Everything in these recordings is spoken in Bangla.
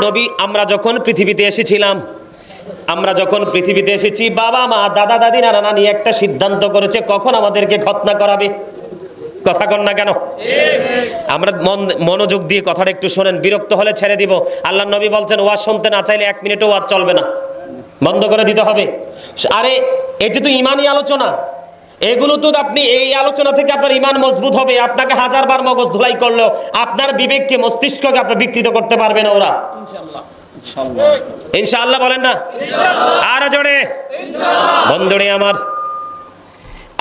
নবী আমরা যখন পৃথিবীতে এসেছিলাম, আমরা যখন পৃথিবীতে এসেছি, বাবা মা দাদা দাদি নানা নানি একটা সিদ্ধান্ত করেছে কখন আমাদেরকে খতনা করাবে। কথা কন না কেন? আমরা মনোযোগ দিয়ে কথাটা একটু শোনেন, বিরক্ত হলে ছেড়ে দিব। আল্লাহ নবী বলছেন ওয়াজ শুনতে না চাইলে 1 মিনিটও ওয়াজ চলবে না, বন্ধ করে দিতে হবে। আরে এটি তো ইমানি আলোচনা, এগুলো তো আপনি এই আলোচনা থেকে আপনার ইমান মজবুত হবে। আপনাকে 1000 বার মগজ ধুলাই করলেও আপনার বিবেককে মস্তিষ্ককে আপনি বিকৃত করতে পারবে না ওরা। ইনশাআল্লাহ বলেন না? আরো জোরে বন্ধুরে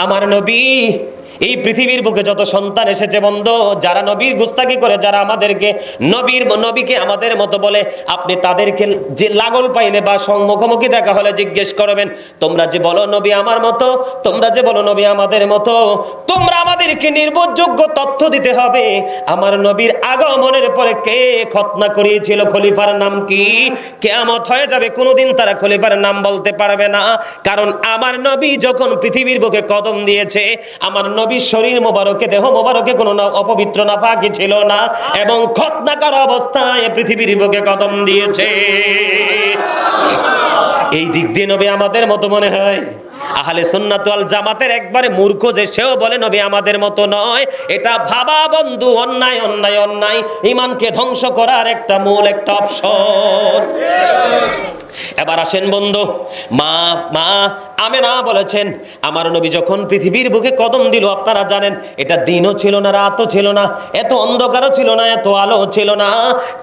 আমার নবী এই পৃথিবীর বুকে যত সন্তান এসেছে বন্ধু, যারা নবীর গুস্তাকি করে, যারা আমাদেরকে নবীকে আমাদের মতো বলে, আপনি তাদেরকে যে লাগল পাইলে বা মুখোমুখি দেখা হলে জিজ্ঞেস করবেন, তোমরা যে বলো নবী আমার মতো, তোমরা যে বলো নবী আমাদের মতো, তোমরা আমাদেরকে নির্ভরযোগ্য তথ্য দিতে হবে। আমার নবীর আগমনের পরে কে খতনা করিয়েছিল, খলিফার নাম কি? কিয়ামত হয়ে যাবে, কোনোদিন তারা খলিফার নাম বলতে পারবে না। কারণ আমার নবী যখন পৃথিবীর বুকে কদম দিয়েছে, আমার নবীর শরীর মোবারকে, দেহ মোবারকে কোনো অপবিত্র নাফাকি ছিল না, এবং খতনা করা অবস্থায় পৃথিবীর বুকে কদম দিয়েছে। এই দিক দিয়ে নবী আমাদের মতো মনে হয়? আহলে সুন্নাত ওয়াল জামাতের একবারে মূর্খ যে সেও বলে নবী আমাদের মতো নয়। এটা ভাবা বন্ধু অন্যায়, অন্যায়, অন্যায়, ঈমানকে ধ্বংস করার একটা মূল একটা অপশন। এবার আসেন বন্ধু, মা আমেনা বলেছেন আমার নবী যখন পৃথিবীর বুকে কদম দিল, আপনারা জানেন এটা দিনও ছিল না, রাতও ছিল না, এত অন্ধকারও ছিল না, এত আলো ছিল না।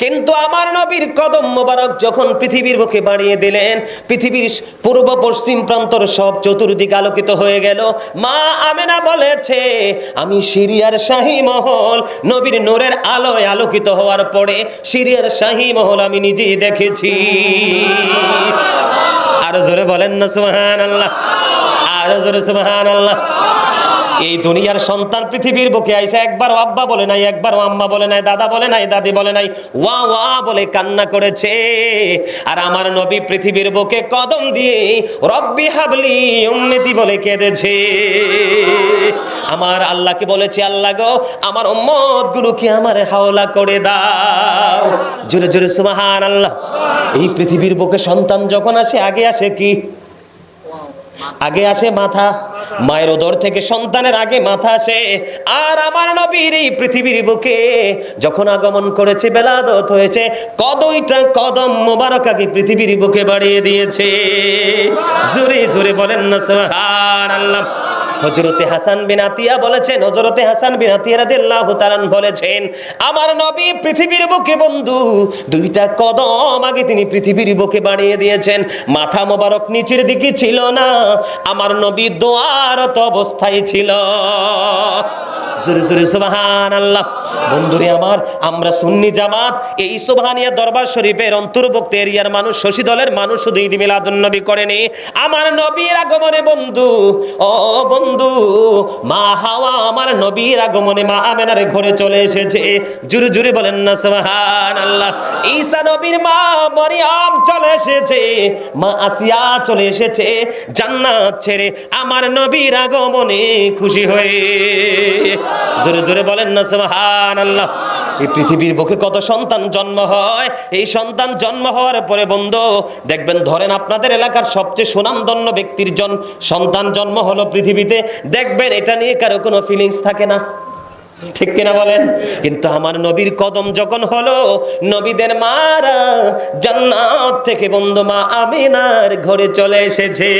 কিন্তু আমার নবীর কদম মোবারক যখন পৃথিবীর বুকে বাড়িয়ে দিলেন, পৃথিবীর পূর্ব পশ্চিম প্রান্তর সব চতুর্দিক আলোকিত হয়ে গেল। মা আমেনা বলেছে আমি সিরিয়ার শাহী মহল নবীর নূরের আলোয় আলোকিত হওয়ার পরে সিরিয়ার শাহী মহল আমি নিজেই দেখেছি। আরো জোরে বলেন না সুবহানাল্লাহ, আরো জোরে সুবহানাল্লাহ। এই দুনিয়ার সন্তান পৃথিবীর বুকে আইসা একবারও আব্বা বলে নাই, একবারও আম্মা বলে নাই, দাদা বলে নাই, দাদি বলে নাই, ওয়া ওয়া বলে কান্না করেছে। আর আমার নবী পৃথিবীর বুকে কদম দিয়ে রব্বি হাবলি উম্মতি বলে কেঁদেছে। আমার আল্লাহকে বলেছে, আল্লাহ গো আমার উম্মত গুলোকে আমারে হাওলা করে দাও। জোরে জোরে সুবহানাল্লাহ। এই পৃথিবীর বুকে সন্তান যখন আসে, আগে আসে কি? আগে আসে মাথা। মায়ের উদর থেকে সন্তানের আগে মাথা আসে। আর আমার নবীর এই পৃথিবীর বুকে যখন আগমন করেছে, বেলাদত হয়েছে, কদইটা কদম মোবারক আগে পৃথিবীর বুকে বাড়িয়ে দিয়েছে। জোরে জোরে বলেন না সুবহানাল্লাহ। হযরতে হাসান বিন আতিয়া বলেছেন, হযরতে হাসান বিন আতিয়া রাদিয়াল্লাহু তাআলা বলেছেন আমার নবী পৃথিবীর বুকে বন্ধু 2টা কদম আগে তিনি পৃথিবীর বুকে বাড়িয়ে দিয়েছেন। মাথা মোবারক নিচের দিকে ছিল না, আমার নবী দোয়ারত অবস্থায় ছিল। জোরে জোরে সুবহানাল্লাহ। বন্ধুরে আমার, আমরা সুন্নি জামাত এই সুবহানিয়া দরবার শরীফের অন্তর্ভুক্ত এরিয়ার মানুষ, শশী দলের মানুষ শুধু ঈদ মিলাদুন নবী করেনি। আমার নবীর আগমনে বন্ধু, ও বন্ধু, মা হাওয়া আমার নবীর আগমনে মা আমেনার ঘরে চলে এসেছে। জোরে জোরে বলেন না সুবহানাল্লাহ। ঈসা নবীর মা মরিয়ম চলে এসেছে, মা আসিয়া চলে এসেছে জান্নাত ছেড়ে আমার নবীর আগমনে খুশি হয়ে। জোরে জোরে বলেন না সুবহানাল্লাহ। এই পৃথিবীর বুকে কত সন্তান জন্ম হয়, এই সন্তান জন্ম হওয়ার পরে বন্ধু দেখবেন, ধরেন আপনাদের এলাকার সবচেয়ে সুনামধন্য ব্যক্তির সন্তান জন্ম হলো পৃথিবীতে, দেখবেন এটা নিয়ে কারো কোনো ফিলিংস থাকে না, ঠিক কিনা বলেন? কিন্তু আমার নবীর কদম যখন হলো, নবীদের মারা জান্নাত থেকে বন্ধু মা আমিনার ঘরে চলে এসেছে।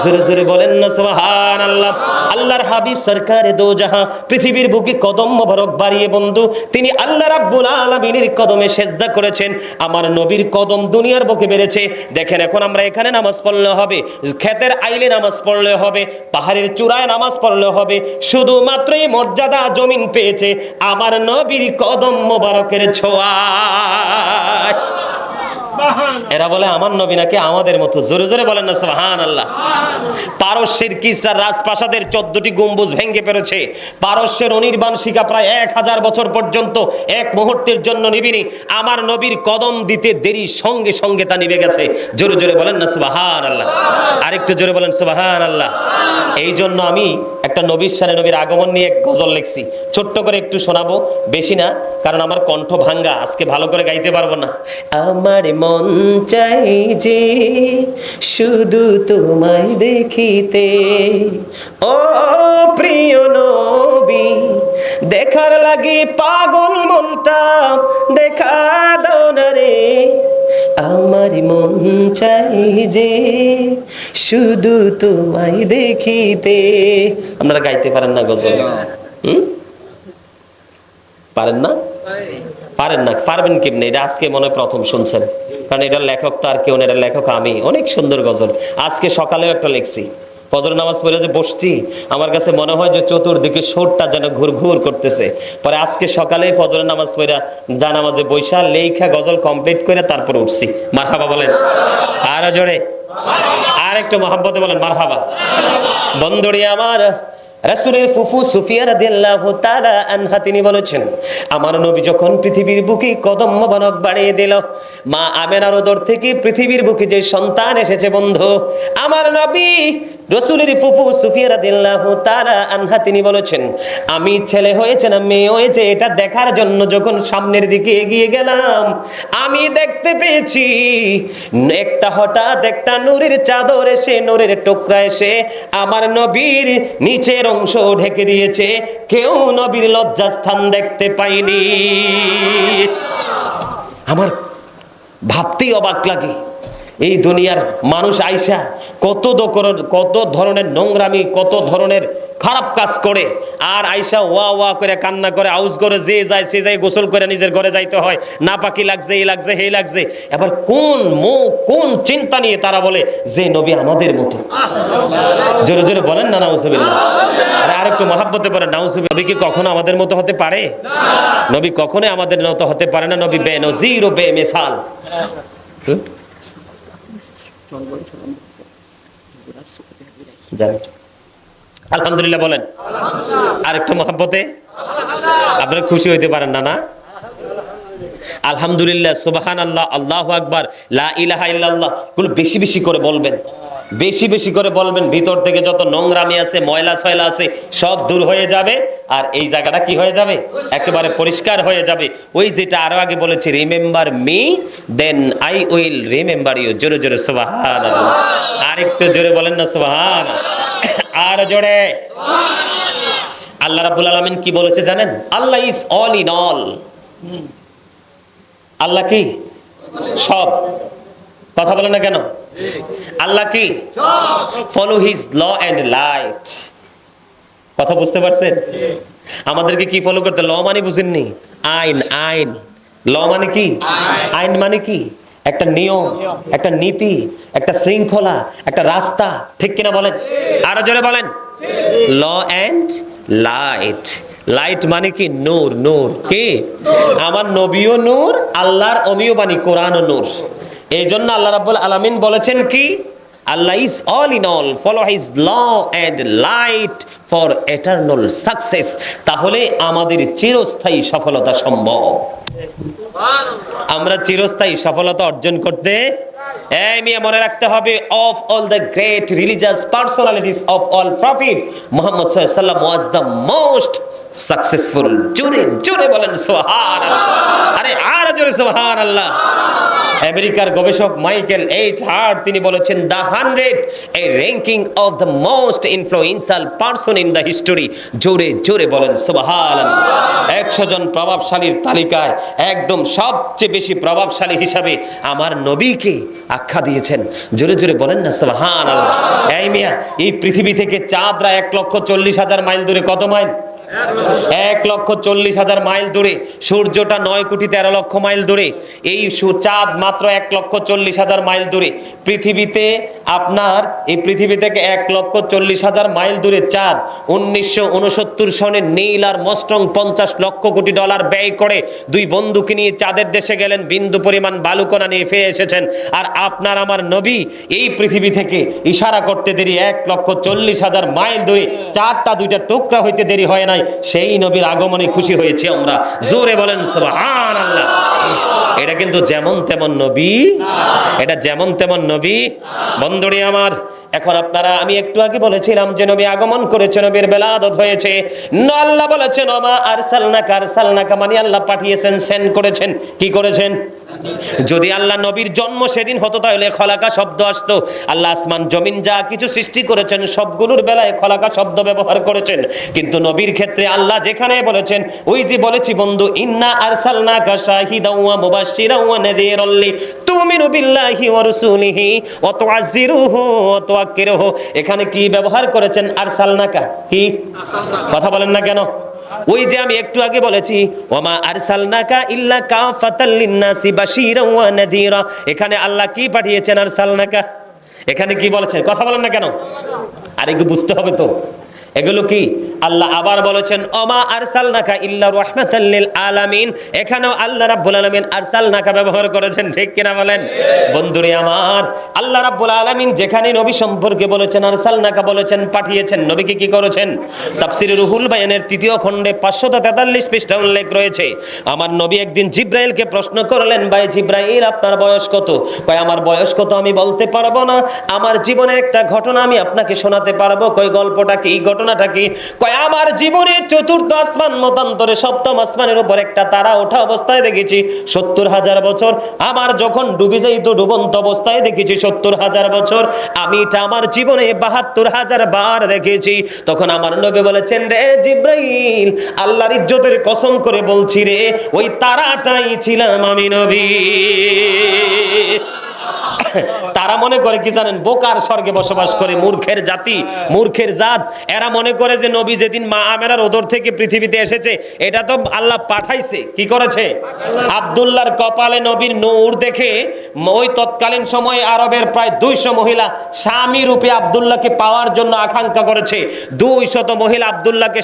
জোরে জোরে বলেন না সুবহানাল্লাহ। আল্লাহর হাবিব সরকারে দো জাহাঁ পৃথিবীর বুকে কদম মোবারক বাড়িয়ে বন্ধু তিনি আল্লাহ রাব্বুল আলামিনের কদমে সেজদা করেছেন। আমার নবীর কদম দুনিয়ার বুকে বেড়েছে। দেখেন এখন আমরা এখানে নামাজ পড়লে হবে, ক্ষেতের আইলে নামাজ পড়লে হবে, পাহাড়ের চূড়ায় নামাজ পড়লে হবে, শুধুমাত্রই মর্যাদা জমিন পেয়েছে আমার নবীর কদম মোবারকের ছোঁয়ায়। এরা বলে আমার নবী নাকি আমাদের মতো। জোরে জোরে বলেন না সুবহানাল্লাহ। পারস্যের কিসরা রাজপ্রাসাদের 14টি গম্বুজ ভেঙে পেরেছে। পারস্যের অনির্বাণ শিখা প্রায় 1000 বছর পর্যন্ত এক মুহূর্তের জন্য নিবিনি। আমার নবীর কদম দিতে দেরি, সঙ্গে সঙ্গে তা নিভে গেছে। জোরে জোরে বলেন না সুবহানাল্লাহ। আরেকটু জোরে বলেন সুবহানাল্লাহ। এই জন্য আমি একটা নবীর শানে, নবীর আগমন নিয়ে এক গজল লিখছি, ছোট্ট করে একটু শোনাবো, বেশি না, কারণ আমার কণ্ঠ ভাঙ্গা, আজকে ভালো করে গাইতে পারবো না। আমার মন চাই যে শুধু তোমায় দেখিতে, ও প্রিয় নবী, দেখার লাগি পাগল মনটা, দেখা দাও না রে। আমার মন চাই যে শুধু তোমায় দেখিতে। আপনারা গাইতে পারেন না গজল? পারেন না? পারেন না, পারবেন কেমনে? এটা আজকে মনে হয় প্রথম শুনছেন, কারণ এটার লেখক তো আর কেউ না, এটার লেখক আমি। অনেক সুন্দর গজল, আজকে সকালেও একটা লিখছি। ফজর নামাজ পড়ে যে বসছি, আমার কাছে মনে হয় যে চতুর্দিকে সুরটা যেন ঘুরঘুর করতেছে। পরে আজকে সকালে ফজরের নামাজ পড়ে জানামাজে বৈশা লেখা গজল কমপ্লিট করে তারপর উঠছি। মারহাবা বলেন আরো জোরে, আর একটু মহব্বতে বলেন মারহাবা। বন্ধুরি আমার, রাসূলের ফুফু সুফিয়া রাদিয়াল্লাহু তাআলা আনহা তিনি বলেছেন, আমার নবী যখন পৃথিবীর বুকে কদম মোবারক বাড়িয়ে দিল, মা আমেনার উদর থেকে পৃথিবীর বুকে যে সন্তান এসেছে বন্ধু, আমার নবী রাসূলের ফুফু সুফিয়া রাদিয়াল্লাহু তাআলা আনহা তিনি বলেছেন, আমি ছেলে হয়েছে না মেয়ে হয়েছে এটা দেখার জন্য যখন সামনের দিকে এগিয়ে গেলাম, আমি দেখতে পেয়েছি হঠাৎ একটা নূরের চাদর এসে, নূরের টুকরা এসে আমার নবীর নিচের অংশ ঢেকে দিয়েছে। কেউ নবীর লজ্জাস্থান দেখতে পাইনি। আমার ভাবতেই অবাক লাগে, এই দুনিয়ার মানুষ আইসা কত ধরনের নোংরামি, কত ধরনের খারাপ কাজ করে, আর আইসা ওয়া ওয়া করে কান্না করে, আউজ করে, যে যায় সে যায় গোসল করে নিজের ঘরে যাইতে হয়, না পাকি লাগছে, এই লাগছে, হে লাগছে। এবার কোন চিন্তা নিয়ে তারা বলে যে নবী আমাদের মতো। জোরে জোরে বলেন না নাউজুবিল্লাহ। আর একটু মহাব্বতে বলেন নাউজুবিল্লাহ। নবী কি কখনো আমাদের মতো হতে পারে? নবী কখনোই আমাদের মতো হতে পারে না। নবী বেনজির ও বেমিসাল। আলহামদুলিল্লাহ বলেন আর একটু মহব্বতে। আপনারা খুশি হইতে পারেন না? না, আলহামদুলিল্লাহ, সুবহানাল্লাহ, আল্লাহু আকবার, লা ইলাহা ইল্লাল্লাহ গুলো বেশি বেশি করে বলবেন, বেশি বেশি করে বলবেন। ভিতর থেকে যত নোংরামি আছে, ময়লা ছয়লা আছে, সব দূর হয়ে যাবে। আর এই জায়গাটা কি হয়ে যাবে? একেবারে পরিষ্কার হয়ে যাবে। ওই যেটা আরো আগে বলেছি, remember me then I will remember you. জোরে জোরে সুবহানাল্লাহ। আর একটু জোরে বলেন না সুবহানাল্লাহ। আর জোরে। আল্লাহ রাব্বুল আলামিন কি বলেছে জানেন? Allah is all in all. Allah কি সব? কথা বলে না কেন? আল্লাহ কি? Follow his law and light. কথা বুঝতে পারছেন? আমাদেরকে কি ফলো করতে? ল মানে বুঝেননি? আইন। আইন, ল মানে কি? আইন মানে কি? একটা নিয়ম, একটা নীতি, একটা শৃঙ্খলা, একটা রাস্তা। ঠিক কিনা বলেন? আরো জোরে বলেন। ল এন্ড লাইট। লাইট মানে কি? নূর। নূর কি? আমার নবীও নূর, আল্লাহর অমীয় বাণী কোরআনও নূর। এই জন্য আল্লাহ রাব্বুল আলামিন বলেছেন কি? Allah is all in all, follow his law and light for eternal success. তাহলে আমাদের চিরস্থায়ী সফলতা সম্ভব। আমরা চিরস্থায়ী সফলতা অর্জন করতে মনে রাখতে হবে, of all the great religious personalities of all profit Muhammad সাল্লাল্লাহু আলাইহি ওয়াসাল্লাম ওয়াজ দ্য মোস্ট সাকসেসফুল। জোরে জোরে বলেন সুবহানাল্লাহ। আরে আর জোরে সুবহানাল্লাহ। আমেরিকার গবেষক মাইকেল এইচ হার্ট তিনি বলেছেন, the 100 A ranking of the most influential person in the history. জোরে জোরে বলেন সুবহানাল্লাহ। 100 জন প্রভাবশালীর তালিকায় একদম সবচেয়ে বেশি প্রভাবশালী হিসাবে আমার নবীকে আখ্যা দিয়েছেন। জোরে জোরে বলেন না সুবহানাল্লাহ। এই মিয়া, এই পৃথিবী থেকে চাঁদরা 1,40,000 মাইল দূরে। কত মাইল? 1,40,000 মাইল দূরে। সূর্যটা 9,13,00,000 মাইল দূরে। এই চাঁদ মাত্র 1,40,000 মাইল দূরে। পৃথিবীতে আপনার এই পৃথিবী থেকে 1,40,000 মাইল দূরে চাঁদ। 1969 সনে নীল আর মস্ট্রং $50 লক্ষ কোটি ব্যয় করে দুই বন্ধুকে নিয়ে চাঁদের দেশে গেলেন, বিন্দু পরিমাণ বালুকণা নিয়ে ফিরে এসেছেন। আর আপনার আমার নবী এই পৃথিবী থেকে ইশারা করতে দেরি 1,40,000 মাইল দূরে, চারটা দুইটা টুকরা হইতে দেরি হয় নাই। সেই নবীর আগমনে খুশি হয়েছি আমরা। জোরে বলেন সুবহানাল্লাহ। এটা কিন্তু যেমন তেমন নবী, এটা যেমন তেমন নবী। বন্ধুরে আমার, এখন আপনারা, আমি একটু আগে বলেছিলাম যে নবী আগমন করেছে, নবীর বেলাদত হয়েছে। আল্লাহ বলেছেন ওমা আরসালনাকা, মানে আল্লাহ পাঠিয়েছেন, সেন্ড করেছেন। কি করেছেন? যদি আল্লাহ নবীর জন্ম সেদিন হতো তাহলে খলাকা শব্দ আসতো। আল্লাহ আসমান জমিন যা কিছু সৃষ্টি করেছেন সবগুলোর বেলায় খলাকা শব্দ ব্যবহার করেছেন। কিন্তু নবীর ক্ষেত্রে আল্লাহ যেখানে বলেছেন, ওই যে বলেছি বন্ধু, ইন্না আরসালনাকা শাহিদাও ওয়া মুবাশশিরাও ওয়া নাযীরাল লিতুমিনু বিল্লাহি ওয়া রাসূলিহি ওয়া তুআজ্জিরুহু ওয়া তুওয়াক্কিরুহু, এখানে কি ব্যবহার করেছেন? আরসালনাকা। কি কথা বলেন না কেন? ওই যে আমি একটু আগে বলেছি ওমা আরসালনাকা ইল্লা কাফাতাল লিন্নাসি বাশীরাও ওয়া নাযীরা, এখানে আল্লাহ কি পাঠিয়েছেন? আরসালনাকা। এখানে কি বলেছেন? কথা বলেন না কেন? আর একটু বুঝতে হবে তো এগুলো কি। আল্লাহ আবার বলেছেন ওমা আরসালনাকা ইল্লা রাহমাতাল লিল আলামিন, এখানেও আল্লাহ রাব্বুল আলামিন আরসালনাকা ব্যবহার করেছেন। ঠিক কিনা বলেন? বন্ধুরে আমার, আল্লাহ রাব্বুল আলামিন যেখানে নবী সম্পর্কে বলেছেন আরসালনাকা বলেছেন, পাঠিয়েছেন, নবীকে কি করেছেন? তাফসীরে রুহুল বায়ানের 3য় খণ্ডে 543 পৃষ্ঠা উল্লেখ রয়েছে। আমার নবী একদিন জিব্রাইলকে প্রশ্ন করলেন, ভাই জিব্রাইল আপনার বয়স কত? কয় আমার বয়স কত আমি বলতে পারবো না, আমার জীবনের একটা ঘটনা আমি আপনাকে শোনাতে পারবো। কয় গল্পটা কি, ঘটনাটা কি? কয় আমার জীবনে 4র্থ আসমান মতান্তরে 7ম আসমানের উপর একটা তারা ওঠা অবস্থায় দেখেছি 70,000 বছর। আমার যখন ডুবে যাইতো ডুবন্ত অবস্থায় দেখেছি 70,000 বছর। আমি এটা আমার জীবনে 72,000 বার দেখেছি। তখন আমার নবী বলেছেন, রে জিব্রাইল, আল্লাহর ইজ্জতের কসম করে বলছি রে, ওই তারাটাই ছিলাম আমি নবী। তারা মনে করে কি জানেন? বোকার স্বর্গে বসবাস করে, মূর্খের জাতি, মূর্খের জাত। এরা মনে করে যে নবী যেদিন মা আমেনার ওদর থেকে পৃথিবীতে এসেছে এটা তো আল্লাহ পাঠাইছে। কি করেছে? আব্দুল্লাহর কপালে নবীর নূর দেখে ওই তৎকালীন সময়ে আরবের প্রায় 200 মহিলা স্বামী রূপে আব্দুল্লাহকে পাওয়ার জন্য আকাঙ্ক্ষা করেছে। 200 মহিলা আব্দুল্লাহকে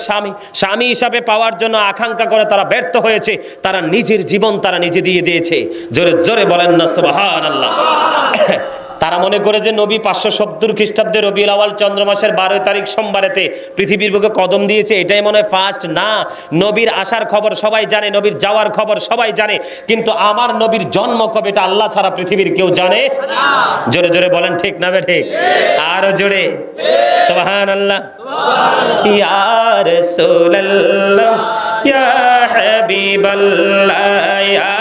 স্বামী হিসাবে পাওয়ার জন্য আকাঙ্ক্ষা করে, তারা ব্যর্থ হয়েছে। তারা নিজের জীবন তারা নিজে দিয়ে দিয়েছে। জোরে জোরে বলেন না সুবহানাল্লাহ। তারা মনে করে যে নবী 570 খ্রিস্টাব্দে রবিউল আউয়াল চন্দ্র মাসের 12 তারিখ সোমবারেতে পৃথিবীর বুকে কদম দিয়েছে, এটাই মনে হয় ফার্স্ট। না, নবীর আসার খবর সবাই জানে, নবীর যাওয়ার খবর সবাই জানে, কিন্তু আমার নবীর জন্ম কবে এটা আল্লাহ ছাড়া পৃথিবীর কেউ জানে না। জোরে জোরে বলেন ঠিক না বে ঠিক? আরো জোরে সুবহানাল্লাহ। ইয়া রাসূলুল্লাহ ইয়া হাবিবাল্লাহ ইয়া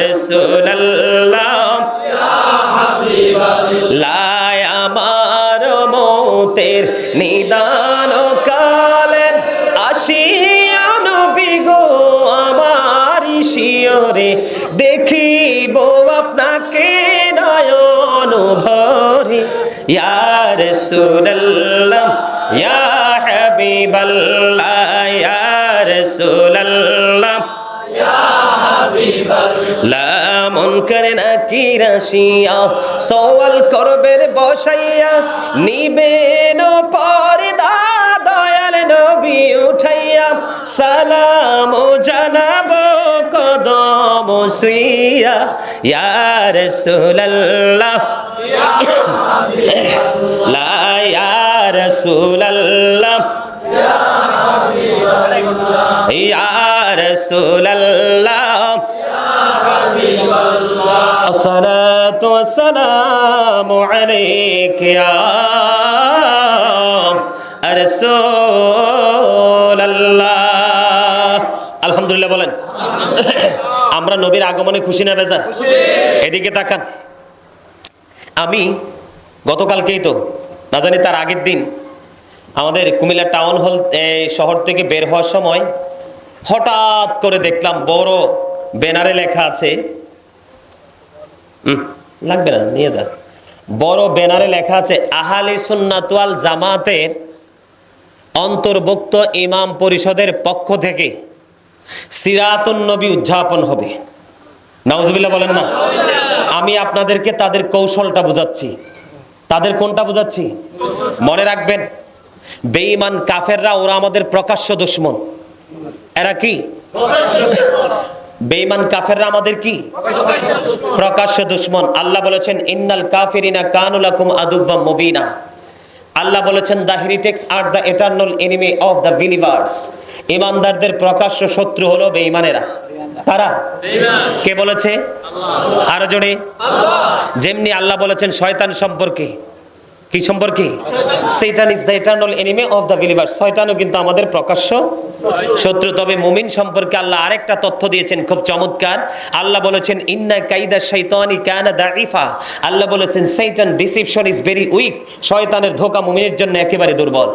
রাসূলুল্লাহ লাই আমার মতের নিদান কালে আসিয়া নবী গো আমার শিয়রে, দেখিব আপনাকে নয়ন ভরে। ইয়া রাসূলুল্লাহ ইয়া হাবিবাল্লাহ ইয়া রাসূলুল্লাহ লামন করে না কি রাশিয়া, সওয়াল করবে বসাইয়া, নিবেন পর্দা দয়াল নবী উঠাইয়া, সালাম জানাবো কদম শুইয়া। ইয়া রাসূলুল্লাহ লা ইয়া রাসূলুল্লাহ ইয়া রাসূলুল্লাহ আসসালাতু ওয়াসসালামু আলাইকা ইয়া রাসূলুল্লাহ। আলহামদুলিল্লাহ বলেন। আমরা নবীর আগমনে খুশি না বেজার? এদিকে তাকান। আমি গতকালকেই তো না জানি তার আগের দিন আমাদের কুমিল্লা টাউন হল শহর থেকে বের হওয়ার সময় হঠাৎ করে দেখলাম বড় ব্যানারে লেখা আছে, লাগবে না নিয়ে যান, বড় ব্যানারে লেখা আছে আহলে সুন্নাত ওয়াল জামাতের অন্তর্ভুক্ত ইমাম পরিষদের পক্ষ থেকে সিরাতুন নবী উদযাপন হবে। নাউজুবিল্লাহ বলেন না। আমি আপনাদেরকে তাদের কৌশলটা বুঝাচ্ছি। তাদের কোনটা বুঝাচ্ছি? মনে রাখবেন, বেঈমান কাফেররা ওরা আমাদের প্রকাশ্য দুশমন। এরা কি? বেঈমান কাফেররা আমাদের কি? প্রকাশ্য দুশমন। আল্লাহ বলেছেন ইন্নাল কাফিরিনা কানু লাকুম আদুওয়াম মুবিনা। আল্লাহ বলেছেন the heretics are the eternal enemy of the believers. ঈমানদারদের প্রকাশ্য শত্রু হলো বেঈমানেরা। কারা? কে বলেছে? আরো জোরে। যেমনি আল্লাহ বলেছেন শয়তান সম্পর্কে, কি সম্পর্কে? শয়তান is the eternal enemy of the believers. শয়তানও কিন্তু আমাদের প্রকাশ্য শত্রু। তবে মুমিন সম্পর্কে আল্লাহ আরেকটা তথ্য দিয়েছেন খুব চমৎকার। আল্লাহ বলেছেন ইন্না কাইদা শাইতানি কানা দাঈফা। আল্লাহ বলেছেন শয়তান ডিসিপশন ইজ ভেরি উইক। শয়তানের ধোঁকা মুমিনের জন্য একেবারে দুর্বল।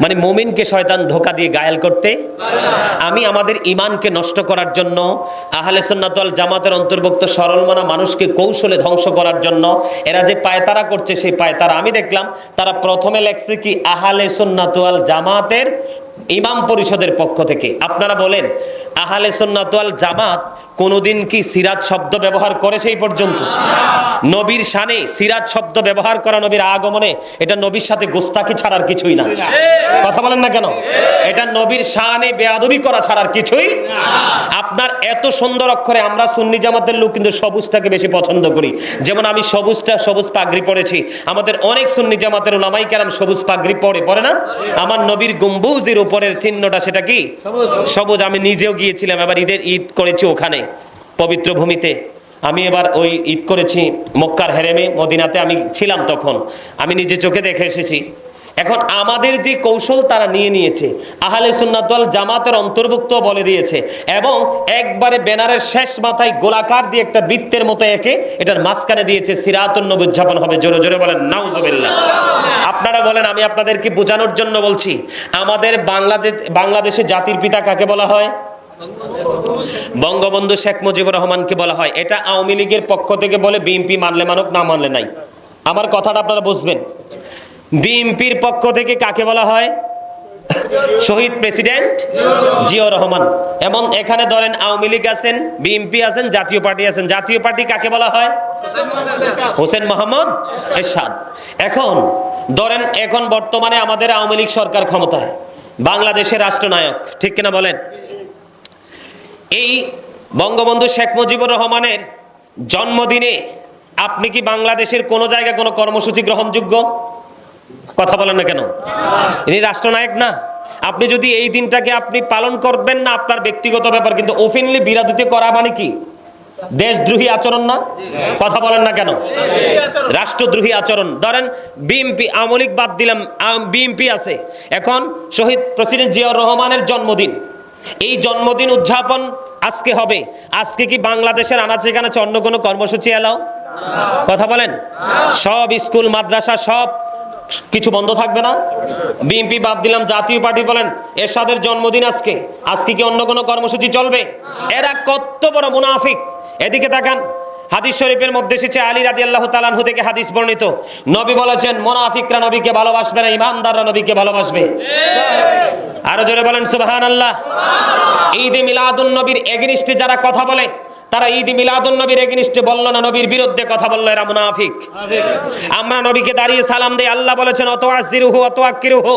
মানে মুমিনকে শয়তান ধোঁকা দিয়ে ঘায়েল করতে। আমি আমাদের ঈমানকে নষ্ট করার জন্য, আহলে সুন্নাত ওয়াল জামাতের অন্তর্ভুক্ত সরলমনা মানুষকে কৌশলে ধ্বংস করার জন্য এরা যে পায়তারা করছে, সেই পায়তারা আমি দেখলাম তারা প্রথমে লেখছে কি আহলে সুন্নাত ওয়াল জামাতের ইমাম পরিষদের পক্ষ থেকে। আপনারা বলেন আহলে সুন্নাত ওয়াল জামাত কোনোদিন কি সিরাত শব্দ ব্যবহার করেছে এই পর্যন্ত? নবীর শানে সিরাত শব্দ ব্যবহার করা, নবীর আগমনে, এটা নবীর সাথে গোস্তাকি ছাড়ার কিছুই না। কথা বলেন না কেন? এটা নবীর শানে বেয়াদবি করা ছাড়ার কিছুই না। আপনার এত সুন্দর অক্ষরে, আমরা সুন্নি জামাতের লোক কিন্তু সবুজটাকে বেশি পছন্দ করি। যেমন আমি সবুজ পাগড়ি পরেছি। আমাদের অনেক সুন্নি জামাতের উলামায়ে কেরাম সবুজ পাগড়ি পরে না? আমার নবীর গম্বুজের উপরের চিহ্নটা সেটা কি? সবুজ। আমি নিজেও গিয়েছিলাম, এবার ঈদ করেছি ওখানে পবিত্র ভূমিতে। আমি এবার ওই ঈদ করেছি মক্কার হেরেমে, মদিনাতে আমি ছিলাম তখন। আমি নিজে চোখে দেখে এসেছি। এখন আমাদের যে কৌশল তারা নিয়েছে, আহলে সুন্নাত ওয়াল জামাতের অন্তর্ভুক্ত বলে দিয়েছে, এবং একবারে ব্যানারের শেষ মাথায় গোলাকার দিয়ে একটা বৃত্তের মতো একে এটার মাঝখানে দিয়েছে সিরাতুন নবী উদযাপন হবে। জোরে জোরে বলেন নাউজুবিল্লাহ। আপনারা বলেন, আমি আপনাদেরকে বোঝানোর জন্য বলছি, আমাদের বাংলাদেশে জাতির পিতা কাকে বলা হয়? বঙ্গবন্ধু শেখ মুজিবুর রহমানকে বলা হয়। এটা আওয়ামী লীগের পক্ষ থেকে বলে, বিএনপি মানলে মানুক, না মানলে নাই। আমার কথাটা আপনারা বুঝবেন। বিএনপির পক্ষ থেকে কাকে বলা হয়? শহীদ প্রেসিডেন্ট জিয়াউর রহমান। এবং এখানে ধরেন আওয়ামী লীগ আছেন, বিএনপি আছেন, জাতীয় পার্টি আছেন। জাতীয় পার্টি কাকে বলা হয়? হোসেন মোহাম্মদ এরশাদ। এখন ধরেন, এখন বর্তমানে আমাদের আওয়ামী লীগ সরকার ক্ষমতায়, বাংলাদেশের রাষ্ট্রনায়ক, ঠিক কিনা বলেন? এই বঙ্গবন্ধু শেখ মুজিবুর রহমানের জন্মদিনে আপনি কি বাংলাদেশের কোন জায়গায় কোনো কর্মসূচি গ্রহণযোগ্য? কথা বলেন না কেন? ইনি রাষ্ট্রনায়ক না? আপনি যদি এই দিনটাকে আপনি পালন করবেন না, আপনার ব্যক্তিগত ব্যাপার, কিন্তু ওপেনলি বিরোধিতা করা মানে কি? দেশদ্রোহী আচরণ না? কথা বলেন না কেন? রাষ্ট্রদ্রোহী আচরণ। ধরেন বিএনপি, আওয়ামী লীগ বাদ দিলাম, বিএনপি আছে। এখন শহীদ প্রেসিডেন্ট জিয়াউর রহমানের জন্মদিন, এই জন্মদিন উদযাপন আজকে হবে। আজকে কি বাংলাদেশের আনাচে কানাচে অন্য কোনো কর্মসূচি এলাও? কথা বলেন। সব স্কুল মাদ্রাসা সব কিছু বন্ধ থাকবে না? বিএনপি বাদ দিলাম, জাতীয় পার্টি বলেন এরশাদের জন্মদিন আজকে, আজকে কি অন্য কোনো কর্মসূচি চলবে? এরা কত বড় মুনাফিক! এদিকে তাকান, হাদিস শরীফের মধ্যে এসেছে, আলী রাদিয়াল্লাহু তাআলা আনহু থেকে হাদিস বর্ণিত, নবী বলেছেন মুনাফিকরা নবীকে ভালোবাসবে না, ঈমানদাররা নবীকে ভালোবাসবে। আরো জোরে বলেন সুবহানাল্লাহ। ঈদে মিলাদুন নবীর এগেইনস্টে যারা কথা বলে, তারা ঈদ মিলাদুন নবীর এগেইনস্টে বললো না, নবীর বিরুদ্ধে কথা বললো, এরা মুনাফিক। আমরা নবীকে দাঁড়িয়ে সালাম দেই, আল্লাহ বলেছেন অতআযিরুহু অতওয়াক্কিরুহু,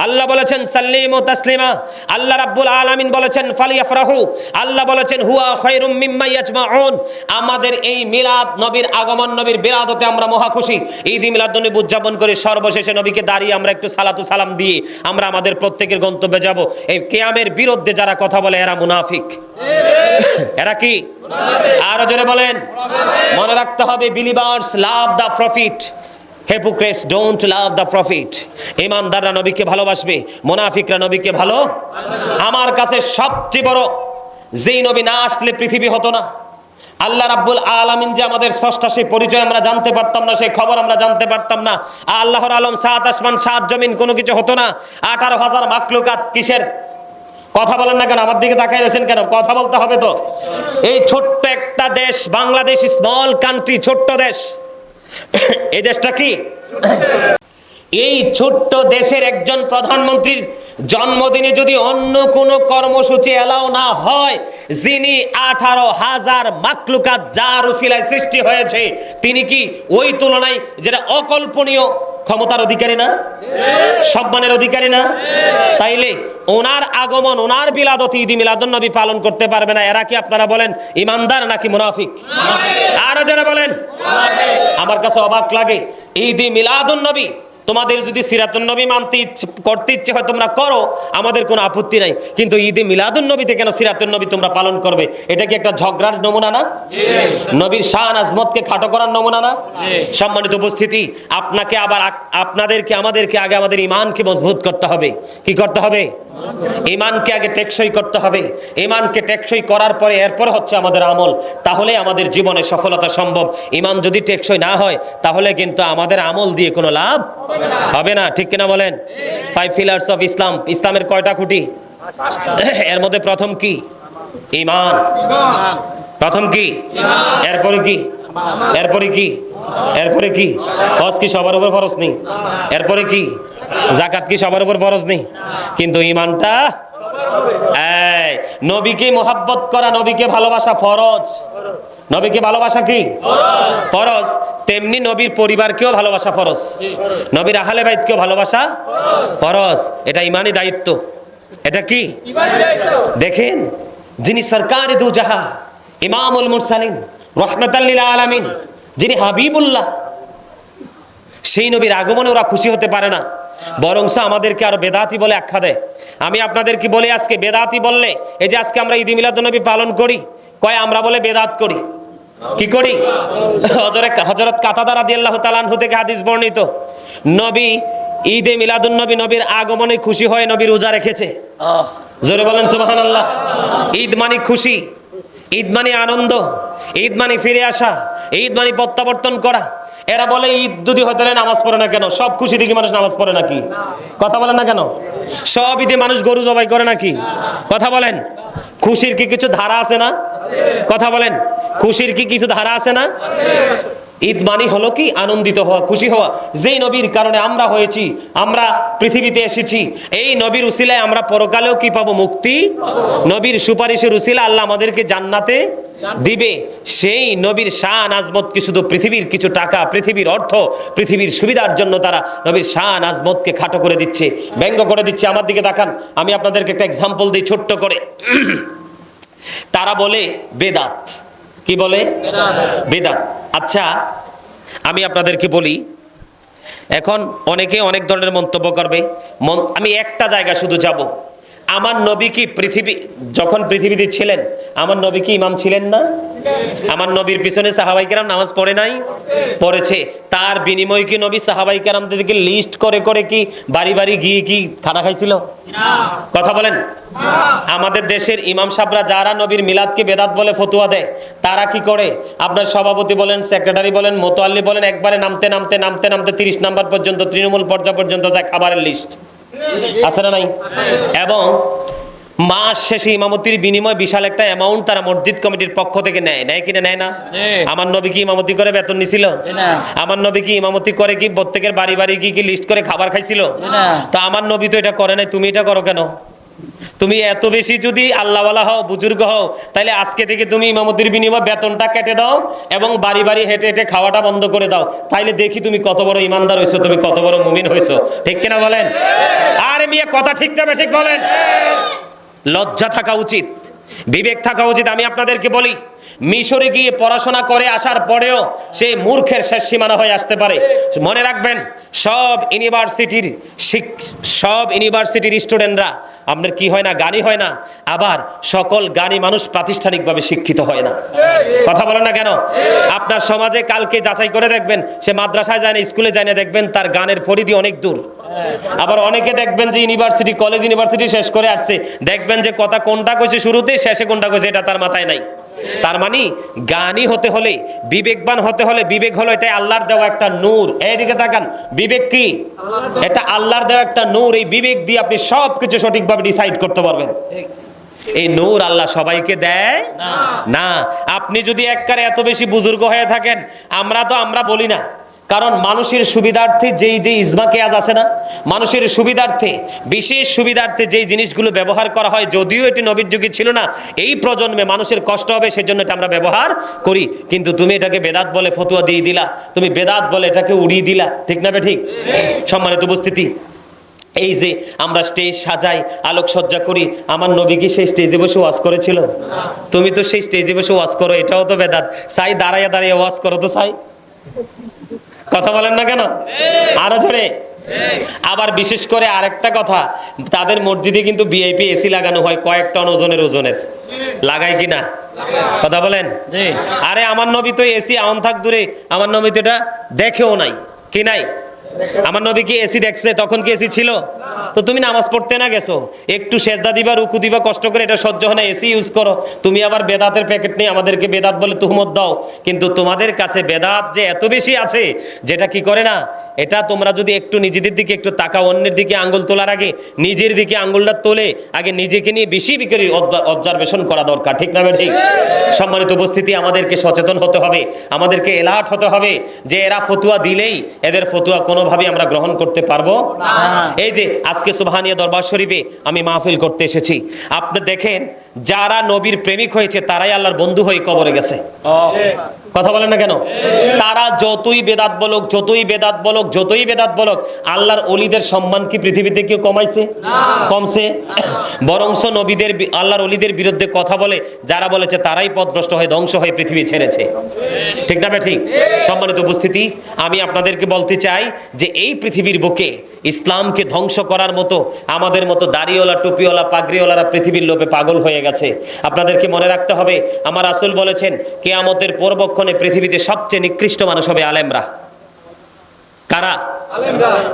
আল্লাহ বলেছেন সাল্লিমু তাসলিমা, আল্লাহ রাব্বুল আলামিন বলেছেন ফালিয়াফরাহু, আল্লাহ বলেছেন হুয়া খায়রুম মিম্মা ইয়াজমাউন। আমাদের এই মিলাদ, নবীর আগমন, নবীর বিরাদতে আমরা মহা খুশি। ঈদ মিলাদুন নবী উদযাপন করে সর্বশেষে নবীকে দাঁড়িয়ে আমরা একটু সালাতু সালাম দিয়ে আমরা আমাদের প্রত্যেকের গন্তব্যে যাব। এই কিয়ামের বিরুদ্ধে যারা কথা বলে এরা মুনাফিক। এরা কি? আরো জোরে বলেন। মনে রাখতে হবে, believers love the profit, hypocrites don't love the prophet. ঈমানদাররা নবীকে ভালোবাসবে, মুনাফিকরা নবীকে ভালো। আমার কাছে সবচেয়ে বড়, যেই নবী না আসলে পৃথিবী হতো না। আল্লাহ রাব্বুল আলামিন যে আমাদের স্রষ্টা, সেই পরিচয় আমরা জানতে পারতাম না, সেই খবর আমরা জানতে পারতাম না। আল্লাহর আলম, সাত আসমান সাত জমিন, কোনো কিছু হতো না। 18,000 মাখলুকাত কিসের? কথা বলেন না কেন? আমার দিকে তাকাই রয়েছেন কেন? কথা বলতে হবে তো। এই ছোট্ট একটা দেশ বাংলাদেশ, স্মল কান্ট্রি, ছোট্ট দেশ। এই দেশটা কি? এই ছোট্ট দেশের একজন প্রধানমন্ত্রীর জন্মদিনে যদি অন্য কোনো কর্মসূচি এলাও না হয়, যিনি 18,000 মাখলুকাত যার উসিলায় সৃষ্টি হয়েছে, তিনি কি ওই তুলনায় যেটা অকল্পনীয় ক্ষমতার অধিকারী না, সম্মানের অধিকারী না? তাইলে ওনার আগমন, ওনার বিলাদতি ঈদ মিলাদুন নবী পালন করতে পারবে না, এরা কি আপনারা বলেন ইমানদার নাকি মুনাফিক? আরো যারা বলেন। আমার কাছে অবাক লাগে, ঈদ মিলাদুন নবী তোমাদের যদি সিরাতুন নবী করতে ইচ্ছে হয় তোমরা করো, আমাদের কোনো আপত্তি নাই, কিন্তু ঈদে মিলাদুন নবীতে কেন সিরাতুন নবী তোমরা পালন করবে? এটা কি একটা ঝগড়ার নমুনা না? নবীর শান আজমতকে খাটো করার নমুনা না? সম্মানিত উপস্থিতি, আপনাকে আবার আপনাদেরকে আমাদেরকে আগে আমাদের ঈমানকে মজবুত করতে হবে। কি করতে হবে? ঈমানকে আগে টেকসই করতে হবে। ঈমানকে টেকসই করার পরে এরপর হচ্ছে আমাদের আমল, তাহলে আমাদের জীবনে সফলতা সম্ভব। ঈমান যদি টেকসই না হয় তাহলে কিন্তু আমাদের আমল দিয়ে কোনো লাভ হবে না, ঠিক কিনা বলেন? 5 পিলার্স অফ ইসলাম, ইসলামের কয়টা খুঁটি? এর মধ্যে প্রথম কি? ঈমান। প্রথম কি? এরপরে কি? এরপরে কি? এরপরে কি? হজ কি সবার উপর ফরজ নেই? এরপরে কি? যাকাত কি সবার উপর ফরজ নেই? কিন্তু ঈমানটা, এই নবীকে মোহাব্বত করা, নবীকে ভালোবাসা ফরজ। নবীকে ভালোবাসা কি ফরজ, তেমনি নবীর পরিবারকেও ভালোবাসা ফরজ, নবীর আহলে বাইতকেও ভালোবাসা ফরজ। এটা ঈমানি দায়িত্ব। এটা কি? দেখেন, যিনি সরকারে দু জাহা, ইমামুল মুরসালিন, রাহমাতাল লিল আলামিন, যিনি হাবিবুল্লাহ, সেই নবীর আগমনে ওরা খুশি হতে পারে না, বরংস আমাদেরকে আরো বেদাতি বলে আখ্যা দেয়। আমি আপনাদেরকে বলি, আজকে বেদাতি বললে, এই যে আজকে আমরা ঈদ মিলাদুন নবী পালন করি, কয় আমরা বলে বেদাত করি। কি করি? হযরত কাতাদা রাদিয়াল্লাহু তাআলা আনহু থেকে হাদিস বর্ণিত, নবী ঈদে মিলাদুন নবী, নবীর আগমনে খুশি হয়ে নবী রোজা রেখেছে। জোরে বলেন সুবহানাল্লাহ। ঈদ মানে খুশি, ঈদ মানে আনন্দ, ঈদ মানে ফিরে আসা, ঈদ মানে প্রত্যাবর্তন করা। এরা বলে ঈদ যদি হতে নামাজ পড়ে না কেন? সব খুশি দেখি মানুষ নামাজ পড়ে নাকি? কথা বলেন না কেন? সব ঈদে মানুষ গরু জবাই করে নাকি? কথা বলেন। খুশির কি কিছু ধারা আছে না? কথা বলেন। খুশির কি কিছু ধারা আছে না? ঈদ মানে হলো কি? আনন্দিত হওয়া, খুশি হওয়া। যেই নবীর কারণে আমরা হয়েছি, আমরা পৃথিবীতে এসেছি, এই নবীর উসিলায় আমরা পরকালেও কি পাবো? মুক্তি। নবীর সুপারিশের উসিলা আল্লাহ আমাদেরকে জান্নাতে দিবে। সেই নবীর শান আজমত কি শুধু পৃথিবীর কিছু টাকা, পৃথিবীর অর্থ, পৃথিবীর সুবিধার জন্য তারা নবীর শান আজমতকে খাটো করে দিচ্ছে, ব্যঙ্গ করে দিচ্ছে? আমার দিকে তাকান, আমি আপনাদেরকে একটা এক্সাম্পল দিই ছোট্ট করে। তারা বলে বেদাত। কি বলে? বেদাত। আচ্ছা, আমি আপনাদেরকে বলি, এখন অনেকে অনেক ধরনের মন্তব্য করবে। আমি একটা জায়গা শুধু যাব, আমার নবী কি যখন পৃথিবীতে ছিলেন, আমার নবী কি ইমাম ছিলেন না? আমার নবীর পিছনে সাহাবায়ে কেরাম নামাজ পড়ে নাই? পড়েছে। তার বিনিময়ে কি নবী সাহাবায়ে কেরামদেরকে লিস্ট করে করে কি বাড়ি বাড়ি গিয়ে কি খানা খাইছিল? কথা বলেন। আমাদের দেশের ইমাম সাহেবরা যারা নবীর মিলাদকে বেদাত বলে ফতোয়া দেয়, তারা কি করে? আপনার সভাপতি বলেন, সেক্রেটারি বলেন, মোতাল্লি বলেন, একবারে নামতে নামতে নামতে নামতে 30 নাম্বার পর্যন্ত, তৃণমূল পর্যায় পর্যন্ত যায় খাবারের লিস্ট। আছে না নাই? এবং মাস শেষে ইমামতির বিনিময়ে বিশাল একটা অ্যামাউন্ট তারা মসজিদ কমিটির পক্ষ থেকে নেয়। নেয় কিনা? নেয় না? আমার নবী কি ইমামতি করে বেতন নিছিল? আমার নবী কি ইমামতি করে কি প্রত্যেকের বাড়ি বাড়ি কি লিস্ট করে খাবার খাইছিল? তো আমার নবী তো এটা করে নাই, তুমি এটা করো কেন? তুমি এত বেশি যদি আল্লাহওয়ালা হও, বুজুর্গ হও, তাহলে আজকে থেকে তুমি ইমামতির বিনিময়ে বেতনটা কেটে দাও এবং বাড়ি বাড়ি হেঁটে হেঁটে খাওয়াটা বন্ধ করে দাও। তাইলে দেখি তুমি কত বড় ইমানদার হইছো, তুমি কত বড় মুমিন হইছো। ঠিক কিনা বলেন? আরে মিয়া, কথা ঠিক না ঠিক বলেন? লজ্জা থাকা উচিত, বিবেক থাকা উচিত। আমি আপনাদেরকে বলি, মিশরে গিয়ে পড়াশোনা করে আসার পরেও সে মূর্খের শেষ সীমানা হয়ে আসতে পারে। মনে রাখবেন, সব ইউনিভার্সিটির স্টুডেন্টরা আপনার কি হয় না? জ্ঞানী হয় না। আবার সকল জ্ঞানী মানুষ প্রাতিষ্ঠানিকভাবে শিক্ষিত হয় না। কথা বলেন না কেন? আপনার সমাজে কালকে যাচাই করে দেখবেন, সে মাদ্রাসায় যায় না, স্কুলে যায় না, দেখবেন তার জ্ঞানের পরিধি অনেক দূর। আবার অনেকে দেখবেন যে কলেজ ইউনিভার্সিটি শেষ করে আসছে, দেখবেন যে কথা কোনটা কইছে শুরুতে, শেষে কোনটা কইছে এটা তার মাথায় নাই। তার মানে জ্ঞানী হতে হলে, বিবেকবান হতে হলে, বিবেক হলো এটা আল্লাহর দেওয়া একটা নূর। এইদিকে তাকান, বিবেক কি? এটা আল্লাহর দেওয়া একটা নূর। এই বিবেক দিয়ে আপনি সবকিছু সঠিকভাবে ডিসাইড করতে পারবেন। এই নূর আল্লাহ সবাইকে দেয় না। আপনি যদি একবারে এত বেশি বুজুর্গ হয়ে থাকেন, আমরা বলি না, কারণ মানুষের সুবিধার্থে যেই ইজমা কেয়াস আছে না, মানুষের সুবিধার্থে, বিশেষ সুবিধার্থে যেই জিনিসগুলো ব্যবহার করা হয়, যদিও এটি নবীর যুগে ছিল না, এই প্রজন্মে মানুষের কষ্ট হবে সেজন্য এটা আমরা ব্যবহার করি। কিন্তু তুমি এটাকে বেদাত বলে ফতোয়া দিয়ে দিলা, তুমি বেদাত বলে এটাকে উড়িয়ে দিলা, ঠিক না ঠিক? সম্মানিত উপস্থিতি, এই যে আমরা স্টেজ সাজাই, আলোকসজ্জা করি, আমার নবী কি সেই স্টেজে বসে ওয়াজ করেছিল? তুমি তো সেই স্টেজে বসে ওয়াজ করো, এটাও তো বেদাত। সাই দাঁড়াইয়া দাঁড়িয়ে ওয়াজ করো তো সাই, কথা বলেন না কেন? আরো জোরে। আবার বিশেষ করে আরেকটা কথা, তাদের মসজিদে কিন্তু ভিআইপি এসি লাগানো হয়, কয়েক টন ওজনের লাগায় কিনা? কথা বলেন। আরে আমার নবী তো এসি আউন থাক দূরে, আমার নবী তো এটা দেখেও নাই, কি নাই? আমার নবী কি এসি দেখছে? তখন কি এসি ছিল? তো তুমি নামাজ পড়তে না গেছো, একটু সেজদা দিবা, রুকু দিবা, কষ্ট করে, এটা সহ্য হয় না, এসি ইউজ করো। তুমি আবার বেদাতের প্যাকেট নিয়ে আমাদেরকে বেদাত বলে তুহমত দাও। কিন্তু তোমাদের কাছে বেদাত যে এত বেশি আছে, যেটা কি করে না, এটা তোমরা যদি একটু নিজেদের দিকে একটু তাকাও, অন্যের দিকে আঙ্গুল তোলার আগে নিজের দিকে আঙ্গুলটা তোলে আগে নিজেকে নিয়ে বেশি করে অবজারভেশন করা দরকার, ঠিক না ঠিক? সম্মানিত উপস্থিতি, আমাদেরকে সচেতন হতে হবে, আমাদেরকে এলার্ট হতে হবে যে এরা ফতুয়া দিলেই এদের ফতুয়া কোনোভাবে আমরা গ্রহণ করতে পারবো না। এই যে আজকে সুবহানিয়া দরবার শরীফে আমি মাহফিল করতে এসেছি, আপনি দেখেন যারা নবীর প্রেমিক হয়েছে তারাই আল্লাহর বন্ধু হয়ে কবরে গেছে। কথা বলেন না কেন? তারা যতই বেদাত বলুক, যতই বেদাত বলুক, আল্লাহর ওলিদের সম্মান কি পৃথিবীতে কেউ কমাইছে? কমছে? বরংস নবীদের, আল্লাহর ওলিদের বিরুদ্ধে কথা বলে যারা বলেছে তারাই পথভ্রষ্ট হয়ে ধ্বংস হয়ে পৃথিবী ছেড়েছে, ঠিক না ঠিক? সম্মানিত উপস্থিতি, আমি আপনাদেরকে বলতে চাই যে এই পৃথিবীর বুকে ইসলামকে ধ্বংস করার মতো আমাদের মতো দাড়িওয়ালা, টুপিওয়ালা, পাগড়িওয়ালারা পৃথিবীর লোভে পাগল হয়ে গেছে। আপনাদেরকে মনে রাখতে হবে, আমার রাসূল বলেছেন কিয়ামতের পূর্বক্ষণে পৃথিবীতে সবচেয়ে নিকৃষ্ট মানুষ হবে আলেমরা। কারা?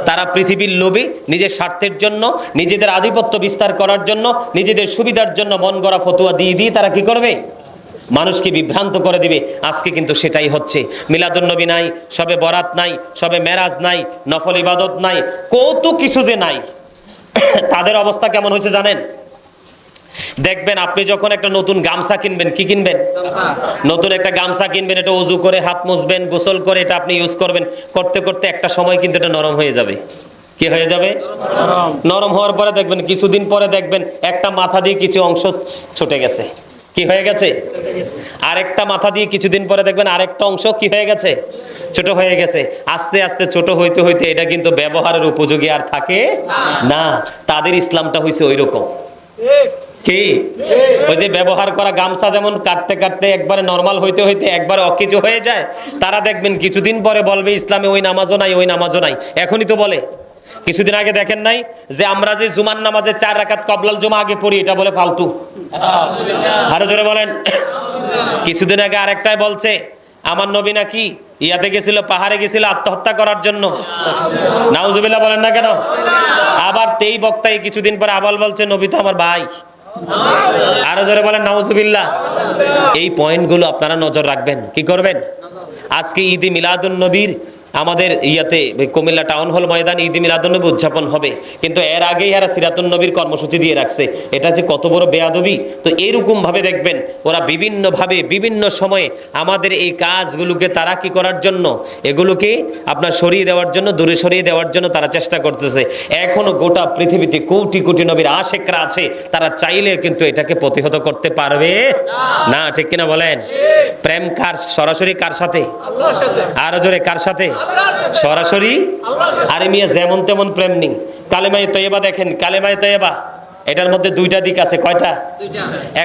তারা পৃথিবীর লোভে, নিজের স্বার্থের জন্য, নিজেদের আধিপত্য বিস্তার করার জন্য, নিজেদের সুবিধার জন্য মন গড়া ফতোয়া দিয়ে তারা কি করবে? মানুষকে বিভ্রান্ত করে দিবে। আজকে কিন্তু সেটাই হচ্ছে। মিলাদুন নবী নাই, সবে বরাত নাই, সবে মেরাজ নাই, নফল ইবাদত নাই, কত কিছু যে নাই। তাদের অবস্থা কেমন হয়েছে জানেন? দেখবেন আপনি যখন একটা নতুন গামছা কিনবেন, কি কিনবেন? নতুন একটা গামছা কিনবেন, এটা ওযু করে হাত মুছবেন, গোসল করে এটা আপনি ইউজ করবেন, করতে করতে একটা সময় কিন্তু এটা নরম হয়ে যাবে। কি হয়ে যাবে? নরম হওয়ার পরে দেখবেন, কিছুদিন পরে দেখবেন একটা মাথা দিয়ে কিছু অংশ ছুটে গেছে। কি হয়ে গেছে? আরেকটা মাথা দিয়ে কিছুদিন পরে দেখবেন আরেকটা অংশ কি হয়ে গেছে? ছোট হয়ে গেছে। আস্তে আস্তে ছোট হইতে হইতে এটা কিন্তু ব্যবহারের উপযোগী আর থাকে না। তাদের ইসলামটা হইছে ওই রকম। কি? ওই যে ব্যবহার করা গামছা যেমন কাটতে কাটতে একবারে নরমাল হইতে হইতে একবারে অকেজো হয়ে যায়, তারা দেখবেন কিছুদিন পরে বলবে ইসলামে ওই নামাজও নাই, ওই নামাজও নাই। এখনই তো বলে। কিছুদিন আগে দেখেন নাই যে আমরা যে জুমার নামাজে 4 রাকাত কবলাল জুমা আগে পড়ি, এটা বলে ফালতু। আরো জোরে বলেন। কিছুদিন আগে আরেকটাই বলছে আমার নবী নাকি ইয়াতে গেছিল, পাহাড়ে গেছিল আত্মহত্যা করার জন্য। নাউজুবিল্লাহ বলেন না কেন? আবার তেই বক্তাই কিছুদিন পরে আবার বলছে নবী তো আমার ভাই। আরো জোরে বলেন নাউজুবিল্লাহ। এই পয়েন্টগুলো আপনারা নজর রাখবেন। কি করবেন? আজকে ঈদে মিলাদুন নবীর আমাদের ইয়াতে কুমিল্লা টাউন হল ময়দান ঈদ মিলাদুন নবী উদযাপন হবে, কিন্তু এর আগেই এরা সিরাতুন নবীর কর্মসূচি দিয়ে রাখছে। এটা যে কত বড় বেয়াদবি। তো এরকম ভাবে দেখবেন ওরা বিভিন্ন ভাবে বিভিন্ন সময়ে আমাদের এই কাজগুলোকে তারা কি করার জন্য, এগুলোকে আপনার সরিয়ে দেওয়ার জন্য, দূরে সরিয়ে দেওয়ার জন্য তারা চেষ্টা করতেছে। এখনো গোটা পৃথিবীতে কোটি কোটি নবীর আশেকরা আছে, তারা চাইলে কিন্তু এটাকে প্রতিহত করতে পারবে না, ঠিক কিনা বলেন? প্রেম কার সরাসরি কার সাথে? আল্লাহর সাথে। আরো জোরে কার সাথে? সরাসরি। আরে মিয়া যেমন তেমন প্রেম নেই। কালেমায়ে তয়্যিবা দেখেন, কালেমায়ে তয়্যিবা এটার মধ্যে দুইটা দিক আছে। কয়টা?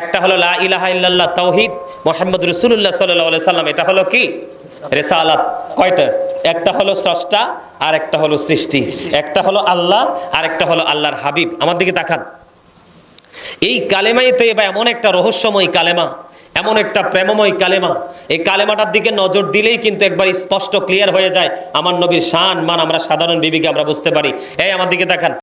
একটা হলো লা ইলাহা ইল্লাল্লাহ তাওহীদ মুহাম্মদ রাসূলুল্লাহ সাল্লাল্লাহু আলাইহি সাল্লাম, এটা হলো কি? রিসালাত। কয়টা? একটা হলো স্রষ্টা আর একটা হলো সৃষ্টি। একটা হলো আল্লাহ আর একটা হলো আল্লাহর হাবিব। আমার দিকে তাকান। এই কালেমায়ে তয়্যিবা এমন একটা রহস্যময় কালেমা, এমন একটা প্রেমময় কালেমা। এই কালেমাটার দিকে নজর দিলেই কিন্তু একবার স্পষ্ট ক্লিয়ার হয়ে যায় আমার নবীর শান মান। আমরা সাধারণ বিবিকে আমরা বুঝতে পারি। এই আমার দিকে দেখান।